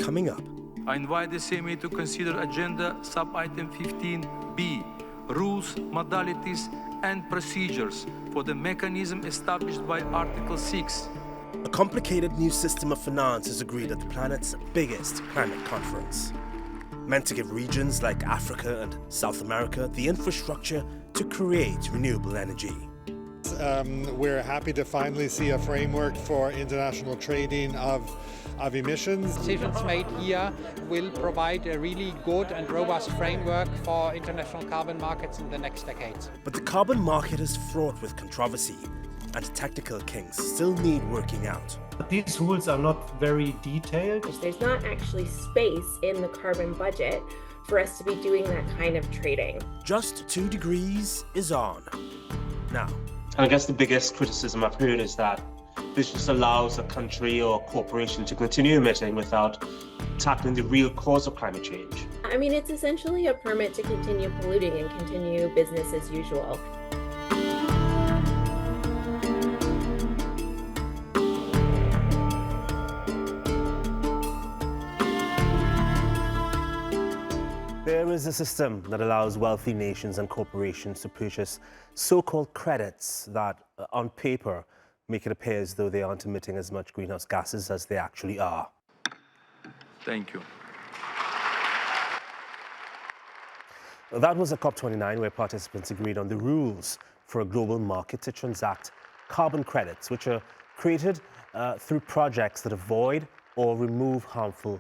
coming up. I invite the CMA to consider Agenda Sub-Item 15B, Rules, Modalities and Procedures for the mechanism established by Article 6. A complicated new system of finance is agreed at the planet's biggest climate conference, meant to give regions like Africa and South America the infrastructure to create renewable energy. We're happy to finally see a framework for international trading of emissions. Decisions made here will provide a really good and robust framework for international carbon markets in the next decades. But the carbon market is fraught with controversy, and technical kinks still need working out. These rules are not very detailed. There's not actually space in the carbon budget for us to be doing that kind of trading. Just 2 degrees is on. Now. And I guess the biggest criticism I've heard is that this just allows a country or corporation to continue emitting without tackling the real cause of climate change. I mean, it's essentially a permit to continue polluting and continue business as usual. There is a system that allows wealthy nations and corporations to purchase so-called credits that, on paper, make it appear as though they aren't emitting as much greenhouse gases as they actually are. Thank you. That was at COP29, where participants agreed on the rules for a global market to transact carbon credits, which are created through projects that avoid or remove harmful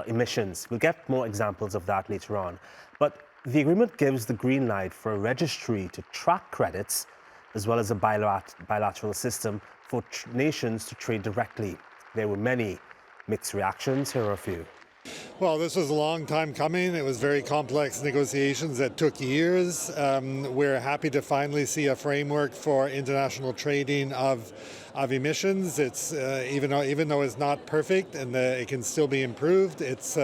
emissions. We'll get more examples of that later on. But the agreement gives the green light for a registry to track credits, as well as a bilateral system for nations to trade directly. There were many mixed reactions. Here are a few. Well, this was a long time coming. It was very complex negotiations that took years. We're happy to finally see a framework for international trading of emissions. It's even though it's not perfect and it can still be improved, it's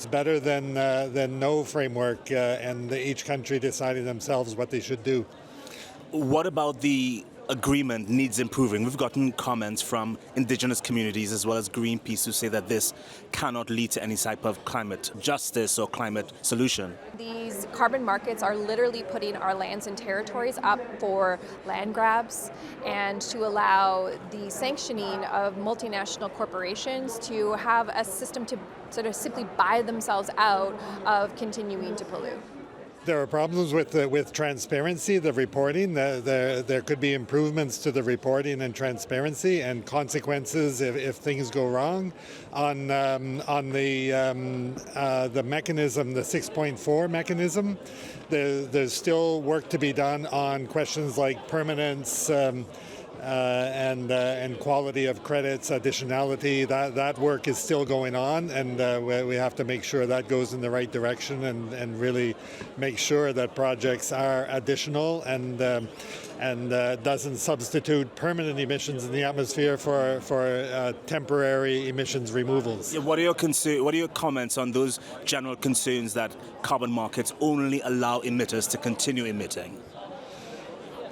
better than no framework and each country deciding themselves what they should do. What about the agreement needs improving? We've gotten comments from Indigenous communities as well as Greenpeace who say that this cannot lead to any type of climate justice or climate solution. These carbon markets are literally putting our lands and territories up for land grabs and to allow the sanctioning of multinational corporations to have a system to sort of simply buy themselves out of continuing to pollute. There are problems with transparency, the reporting. There could be improvements to the reporting and transparency and consequences if things go wrong. On the mechanism, the 6.4 mechanism, there's still work to be done on questions like permanence, and quality of credits, additionality. That work is still going on, and we have to make sure that goes in the right direction and really make sure that projects are additional and doesn't substitute permanent emissions in the atmosphere for temporary emissions removals. What are your comments on those general concerns that carbon markets only allow emitters to continue emitting?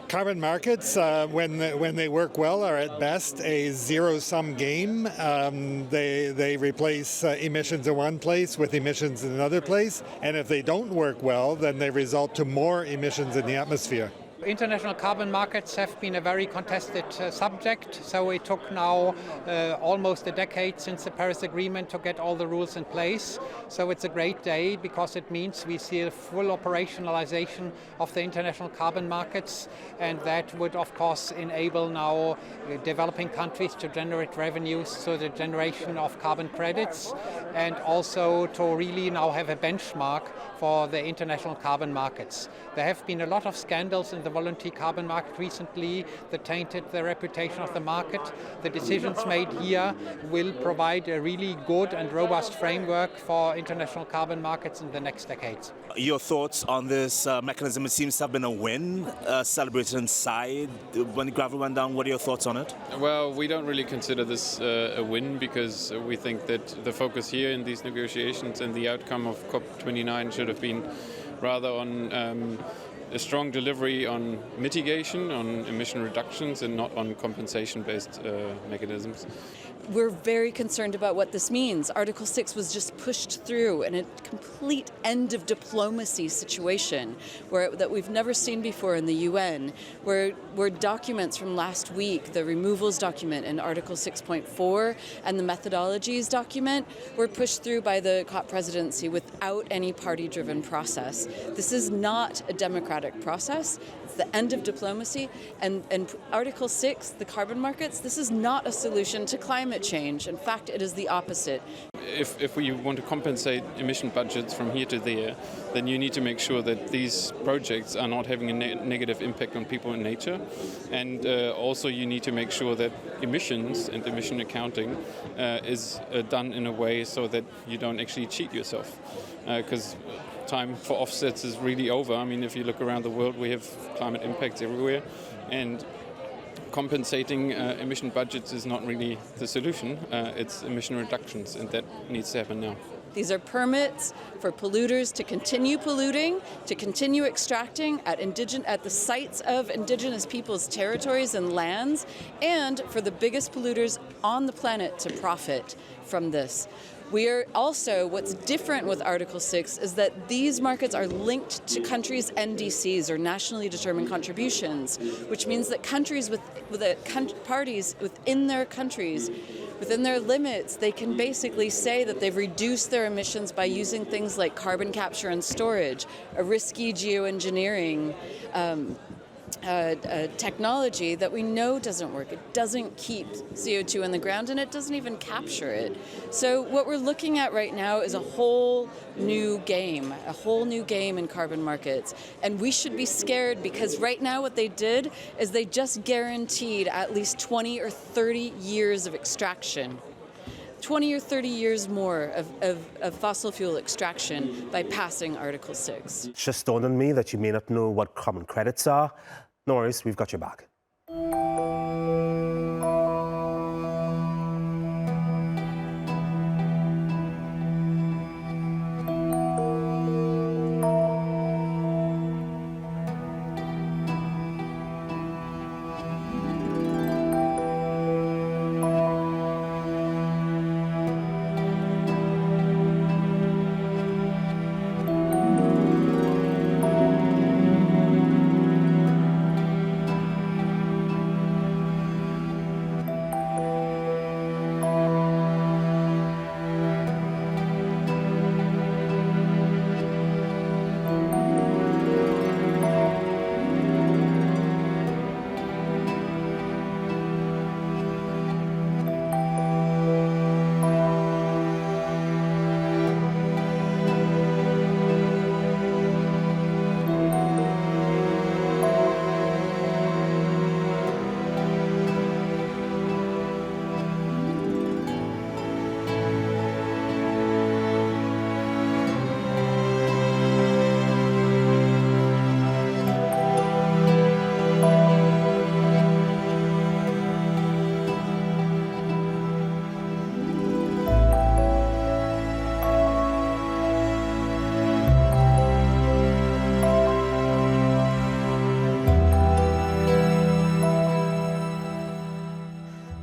Carbon markets, when they work well, are at best a zero-sum game. They replace emissions in one place with emissions in another place, and if they don't work well, then they result to more emissions in the atmosphere. International carbon markets have been a very contested subject, so it took now almost a decade since the Paris Agreement to get all the rules in place. So it's a great day because it means we see a full operationalization of the international carbon markets, and that would of course enable now developing countries to generate revenues through the generation of carbon credits, and also to really now have a benchmark for the international carbon markets. There have been a lot of scandals in the voluntary carbon market recently that tainted the reputation of the market. The decisions made here will provide a really good and robust framework for international carbon markets in the next decades. Your thoughts on this mechanism? It seems to have been a win, celebrated inside when the gravel went down. What are your thoughts on it? Well, we don't really consider this a win because we think that the focus here in these negotiations and the outcome of COP29 should have been rather on a strong delivery on mitigation, on emission reductions, and not on compensation-based mechanisms. We're very concerned about what this means. Article 6 was just pushed through in a complete end of diplomacy situation that we've never seen before in the UN, where documents from last week, the removals document in Article 6.4 and the methodologies document, were pushed through by the COP presidency without any party-driven process. This is not a democratic process. It's the end of diplomacy. And Article 6, the carbon markets, this is not a solution to climate change. In fact, it is the opposite. If we want to compensate emission budgets from here to there, then you need to make sure that these projects are not having a negative impact on people and nature. And also you need to make sure that emissions and emission accounting is done in a way so that you don't actually cheat yourself. Because time for offsets is really over. I mean, if you look around the world, we have climate impacts everywhere. And compensating emission budgets is not really the solution. It's emission reductions, and that needs to happen now. These are permits for polluters to continue polluting, to continue extracting at the sites of Indigenous peoples' territories and lands, and for the biggest polluters on the planet to profit from this. We are also, what's different with Article 6 is that these markets are linked to countries' NDCs, or nationally determined contributions, which means that countries parties within their countries, within their limits, they can basically say that they've reduced their emissions by using things like carbon capture and storage, a risky geoengineering technology that we know doesn't work. It doesn't keep CO2 in the ground, and it doesn't even capture it. So what we're looking at right now is a whole new game in carbon markets. And we should be scared, because right now what they did is they just guaranteed at least 20 or 30 years of extraction. 20 or 30 years more of fossil fuel extraction by passing Article 6. It just dawned on me that you may not know what carbon credits are. No worries, we've got your back.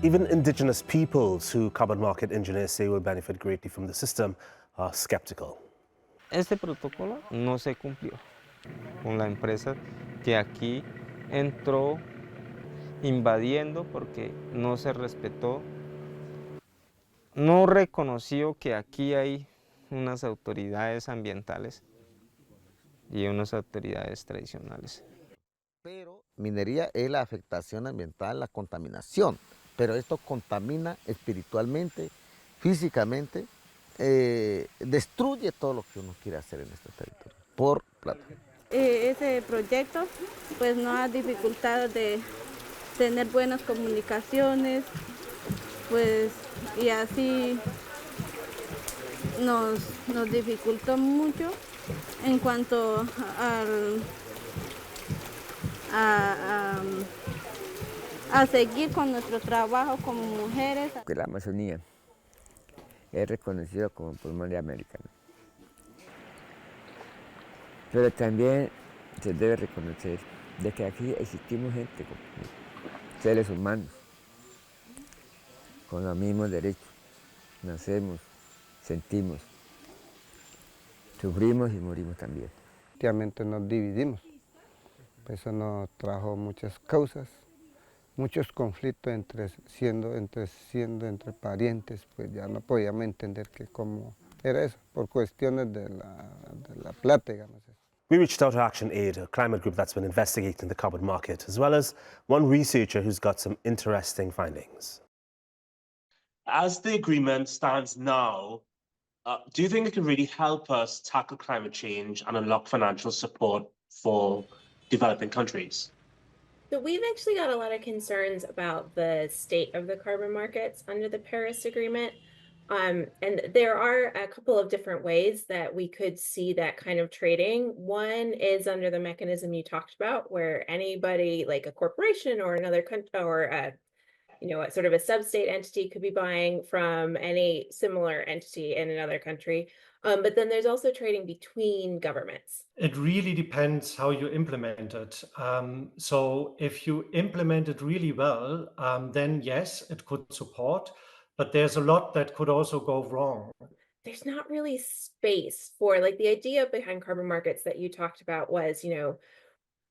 Even Indigenous peoples who carbon market engineers say will benefit greatly from the system are skeptical. Este protocolo no se cumplió con la empresa que aquí entró invadiendo porque no se respetó, no reconoció que aquí hay unas autoridades ambientales y unas autoridades tradicionales. Pero minería es la afectación ambiental, la contaminación, pero esto contamina espiritualmente, físicamente, destruye todo lo que uno quiere hacer en este territorio, por plata. Ese proyecto pues nos ha dificultado de tener buenas comunicaciones, pues, y así nos dificultó mucho en cuanto a seguir con nuestro trabajo como mujeres. La Amazonía es reconocida como pulmón de América, ¿no? Pero también se debe reconocer de que aquí existimos gente como seres humanos, con los mismos derechos. Nacemos, sentimos, sufrimos y morimos también. Efectivamente nos dividimos, pues eso nos trajo muchas causas, muchos conflictos entre parientes, pues ya no podíamos entender que cómo era eso, por cuestiones de la plata, digamos. We reached out to ActionAid, a climate group that's been investigating the carbon market, as well as one researcher who's got some interesting findings. As the agreement stands now, do you think it can really help us tackle climate change and unlock financial support for developing countries? So we've actually got a lot of concerns about the state of the carbon markets under the Paris Agreement. And there are a couple of different ways that we could see that kind of trading. One is under the mechanism you talked about, where anybody like a corporation or another country or a sort of a sub-state entity could be buying from any similar entity in another country. But then there's also trading between governments. It really depends how you implement it. So if you implement it really well, then yes, it could support, but there's a lot that could also go wrong. There's not really space for, like, the idea behind carbon markets that you talked about was,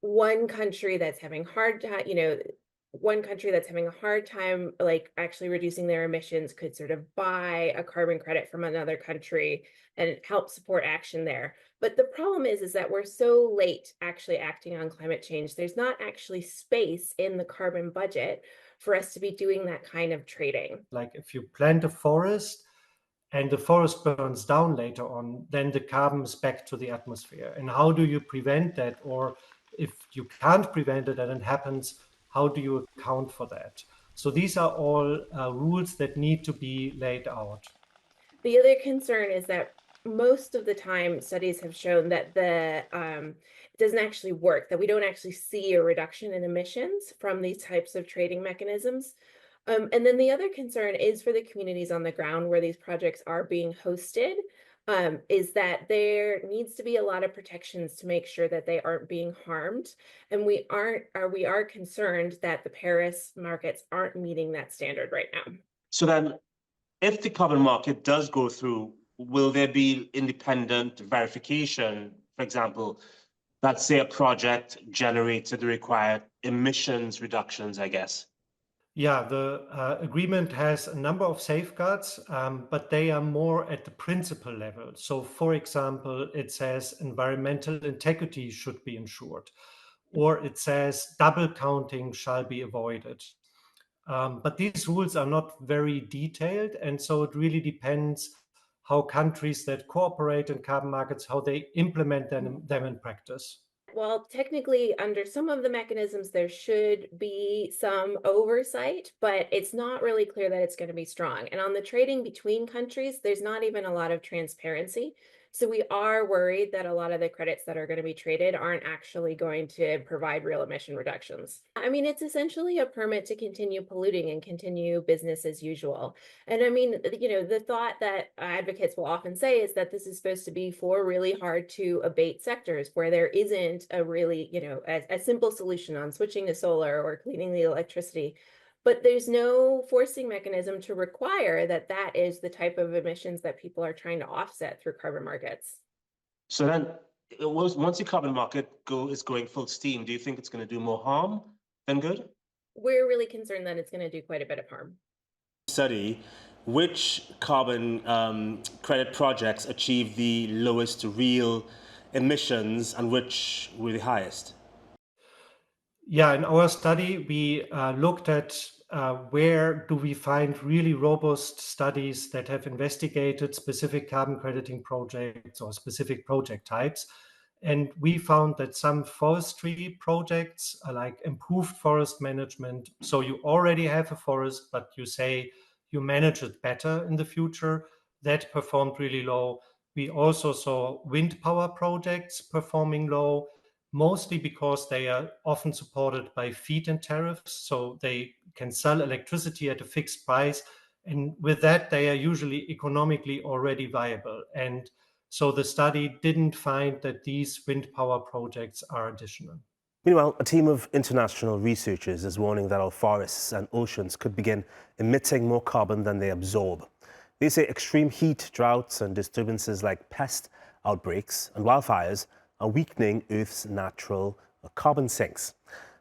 one country that's having one country that's having a hard time like actually reducing their emissions could sort of buy a carbon credit from another country and help support action there. But the problem is that we're so late actually acting on climate change. There's not actually space in the carbon budget for us to be doing that kind of trading. Like if you plant a forest and the forest burns down later on, then the carbon is back to the atmosphere. And how do you prevent that? Or if you can't prevent it and it happens, how do you account for that? So these are all rules that need to be laid out. The other concern is that most of the time studies have shown that it doesn't actually work, that we don't actually see a reduction in emissions from these types of trading mechanisms. And then the other concern is for the communities on the ground where these projects are being hosted, is that there needs to be a lot of protections to make sure that they aren't being harmed. And we are concerned that the Paris markets aren't meeting that standard right now. So then, if the carbon market does go through, will there be independent verification, for example, that say a project generated the required emissions reductions, I guess? Yeah, the agreement has a number of safeguards, but they are more at the principle level. So, for example, it says environmental integrity should be ensured, or it says double counting shall be avoided. But these rules are not very detailed, and so it really depends how countries that cooperate in carbon markets, how they implement them in practice. Well, technically, under some of the mechanisms, there should be some oversight, but it's not really clear that it's going to be strong. And on the trading between countries, there's not even a lot of transparency. So we are worried that a lot of the credits that are going to be traded aren't actually going to provide real emission reductions. I mean, it's essentially a permit to continue polluting and continue business as usual. And I mean, the thought that advocates will often say is that this is supposed to be for really hard to abate sectors where there isn't a really, a simple solution on switching to solar or cleaning the electricity. But there's no forcing mechanism to require that that is the type of emissions that people are trying to offset through carbon markets. So then, once the carbon market is going full steam, do you think it's going to do more harm than good? We're really concerned that it's going to do quite a bit of harm. Study which carbon credit projects achieve the lowest real emissions and which were the highest? Yeah, in our study, we looked at where do we find really robust studies that have investigated specific carbon crediting projects or specific project types. And we found that some forestry projects are like improved forest management. So you already have a forest, but you say you manage it better in the future. That performed really low. We also saw wind power projects performing low, mostly because they are often supported by feed-in tariffs, so they can sell electricity at a fixed price, and with that they are usually economically already viable. And So the study didn't find that these wind power projects are additional. Meanwhile, a team of international researchers is warning that our forests and oceans could begin emitting more carbon than they absorb. They say extreme heat, droughts, and disturbances like pest outbreaks and wildfires are weakening Earth's natural carbon sinks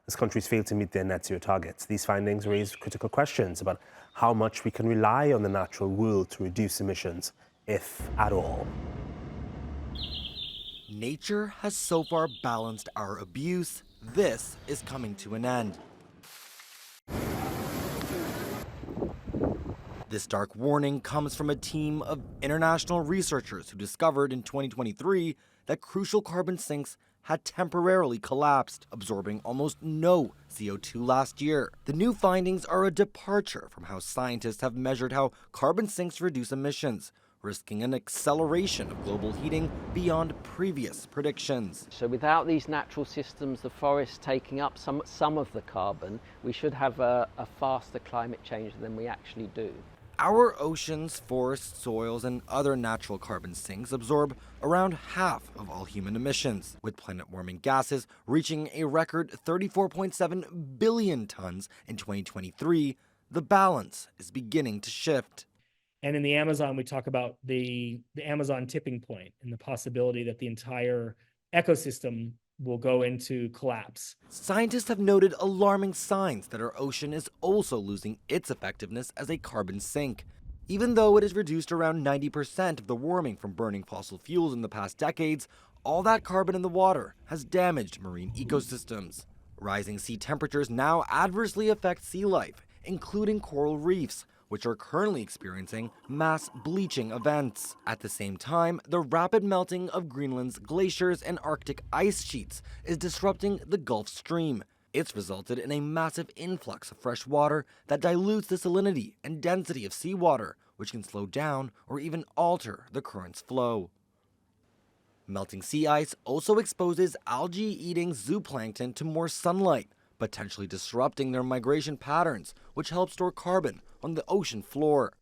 as countries fail to meet their net zero targets. These findings raise critical questions about how much we can rely on the natural world to reduce emissions, if at all. Nature has so far balanced our abuse. This is coming to an end. This dark warning comes from a team of international researchers who discovered in 2023 that crucial carbon sinks had temporarily collapsed, absorbing almost no CO2 last year. The new findings are a departure from how scientists have measured how carbon sinks reduce emissions, risking an acceleration of global heating beyond previous predictions. So without these natural systems, the forests taking up some of the carbon, we should have a faster climate change than we actually do. Our oceans, forests, soils, and other natural carbon sinks absorb around half of all human emissions, with planet-warming gases reaching a record 34.7 billion tons in 2023. The balance is beginning to shift. And in the Amazon, we talk about the Amazon tipping point and the possibility that the entire ecosystem will go into collapse. Scientists have noted alarming signs that our ocean is also losing its effectiveness as a carbon sink. Even though it has reduced around 90% of the warming from burning fossil fuels in the past decades, all that carbon in the water has damaged marine ecosystems. Rising sea temperatures now adversely affect sea life, including coral reefs, which are currently experiencing mass bleaching events. At the same time, the rapid melting of Greenland's glaciers and Arctic ice sheets is disrupting the Gulf Stream. It's resulted in a massive influx of fresh water that dilutes the salinity and density of seawater, which can slow down or even alter the current's flow. Melting sea ice also exposes algae-eating zooplankton to more sunlight, potentially disrupting their migration patterns, which help store carbon on the ocean floor.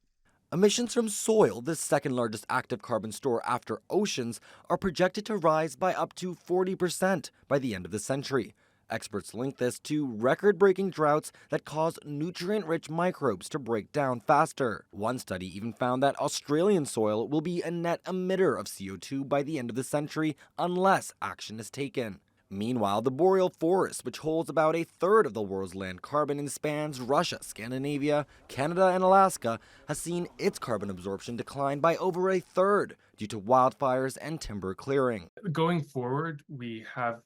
Emissions from soil, the second largest active carbon store after oceans, are projected to rise by up to 40% by the end of the century. Experts link this to record-breaking droughts that cause nutrient-rich microbes to break down faster. One study even found that Australian soil will be a net emitter of CO2 by the end of the century unless action is taken. Meanwhile, the boreal forest, which holds about a third of the world's land carbon and spans Russia, Scandinavia, Canada, and Alaska, has seen its carbon absorption decline by over a third due to wildfires and timber clearing. Going forward, we have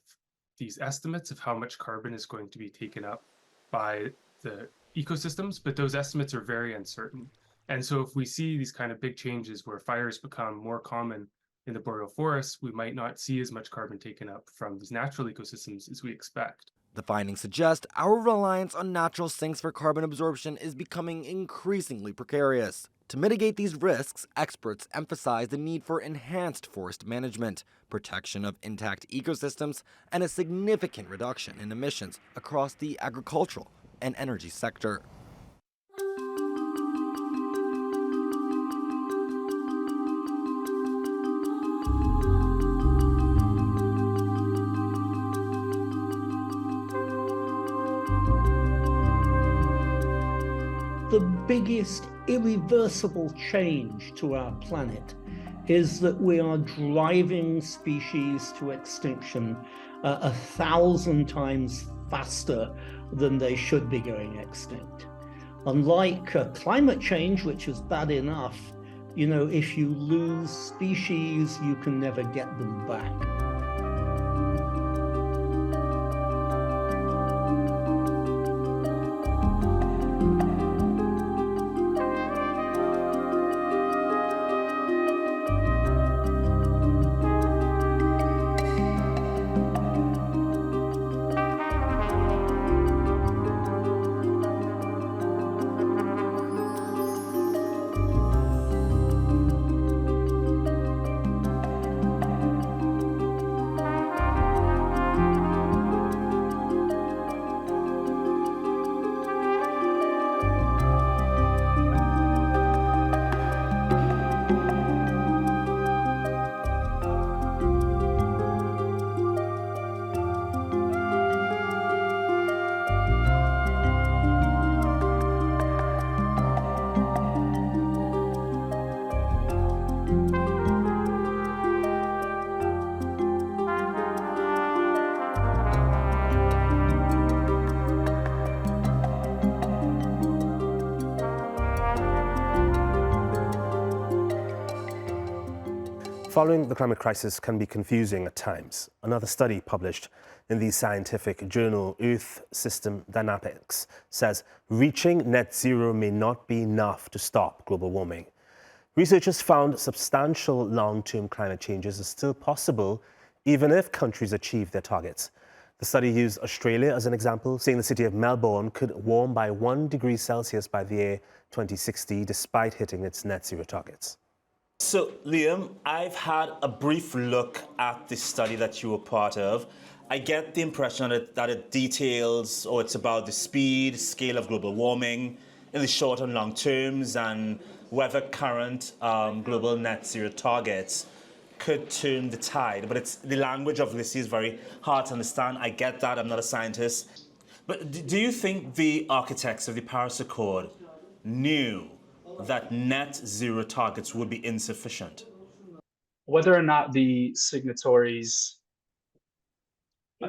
these estimates of how much carbon is going to be taken up by the ecosystems, but those estimates are very uncertain. And so if we see these kind of big changes where fires become more common in the boreal forests, we might not see as much carbon taken up from these natural ecosystems as we expect. The findings suggest our reliance on natural sinks for carbon absorption is becoming increasingly precarious. To mitigate these risks, experts emphasize the need for enhanced forest management, protection of intact ecosystems, and a significant reduction in emissions across the agricultural and energy sector. The biggest irreversible change to our planet is that we are driving species to extinction 1,000 times faster than they should be going extinct. Unlike climate change, which is bad enough, if you lose species, you can never get them back. Following the climate crisis can be confusing at times. Another study published in the scientific journal Earth System Dynamics says reaching net zero may not be enough to stop global warming. Researchers found substantial long-term climate changes are still possible even if countries achieve their targets. The study used Australia as an example, saying the city of Melbourne could warm by 1 degree Celsius by the year 2060 despite hitting its net zero targets. So, Liam, I've had a brief look at the study that you were part of. I get the impression that it details, or it's about the speed, scale of global warming in the short and long terms, and whether current global net zero targets could turn the tide. But the language of this is very hard to understand. I get that. I'm not a scientist. But do you think the architects of the Paris Accord knew that net zero targets would be insufficient? Whether or not the signatories,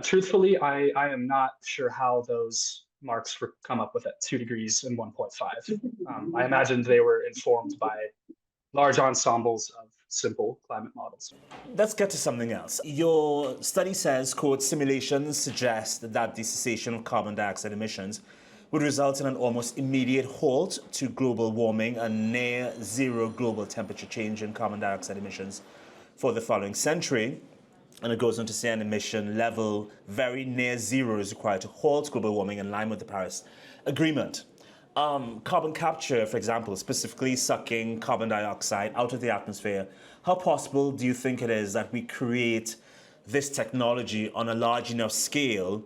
truthfully, I am not sure how those marks were come up with at 2 degrees and 1.5. I imagined they were informed by large ensembles of simple climate models. Let's get to something else. Your study says, quote, simulations suggest that the cessation of carbon dioxide emissions would result in an almost immediate halt to global warming and near zero global temperature change in carbon dioxide emissions for the following century. And it goes on to say an emission level very near zero is required to halt global warming in line with the Paris Agreement. Carbon capture, for example, specifically sucking carbon dioxide out of the atmosphere, how possible do you think it is that we create this technology on a large enough scale,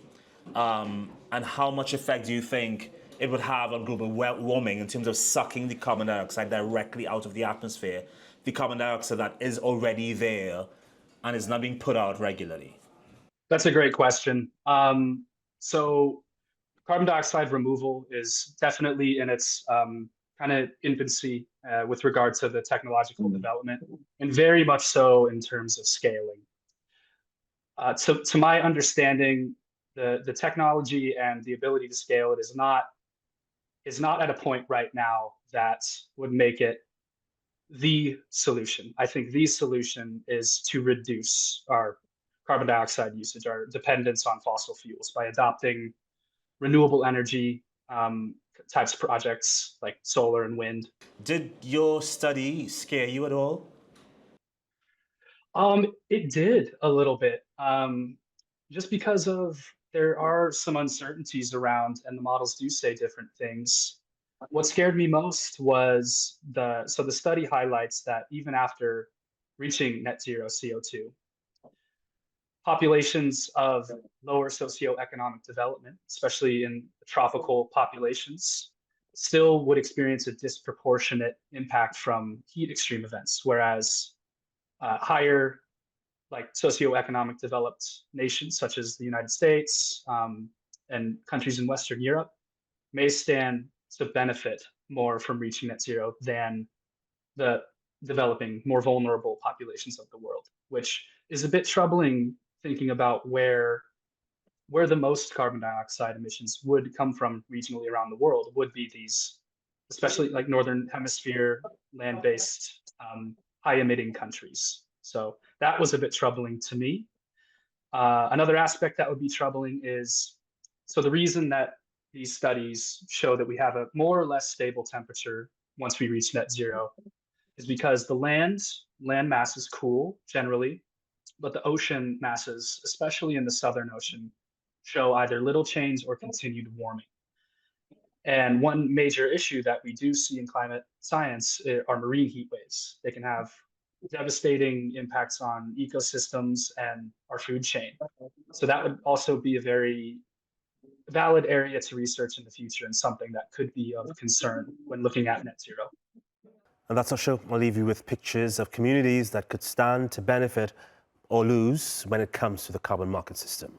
and how much effect do you think it would have on global warming in terms of sucking the carbon dioxide directly out of the atmosphere, the carbon dioxide that is already there and is not being put out regularly? That's a great question. So carbon dioxide removal is definitely in its kind of infancy with regard to the technological development, and very much so in terms of scaling. To my understanding, the technology and the ability to scale it is not at a point right now that would make it the solution. I think the solution is to reduce our carbon dioxide usage, our dependence on fossil fuels, by adopting renewable energy types of projects like solar and wind. Did your study scare you at all? It did a little bit, just because there are some uncertainties around, and the models do say different things. What scared me most was the study highlights that even after reaching net zero CO2, populations of lower socioeconomic development, especially in tropical populations, still would experience a disproportionate impact from heat extreme events, whereas higher socioeconomic developed nations such as the United States and countries in Western Europe may stand to benefit more from reaching net zero than the developing, more vulnerable populations of the world, which is a bit troubling thinking about where the most carbon dioxide emissions would come from regionally around the world would be these, especially like Northern Hemisphere land-based high emitting countries. So that was a bit troubling to me. Another aspect that would be troubling is, so the reason that these studies show that we have a more or less stable temperature once we reach net zero is because the land masses cool generally, but the ocean masses, especially in the Southern Ocean, show either little change or continued warming. And one major issue that we do see in climate science are marine heat waves. They can have devastating impacts on ecosystems and our food chain. So that would also be a very valid area to research in the future, and something that could be of concern when looking at net zero. And that's our show. I'll leave you with pictures of communities that could stand to benefit or lose when it comes to the carbon market system.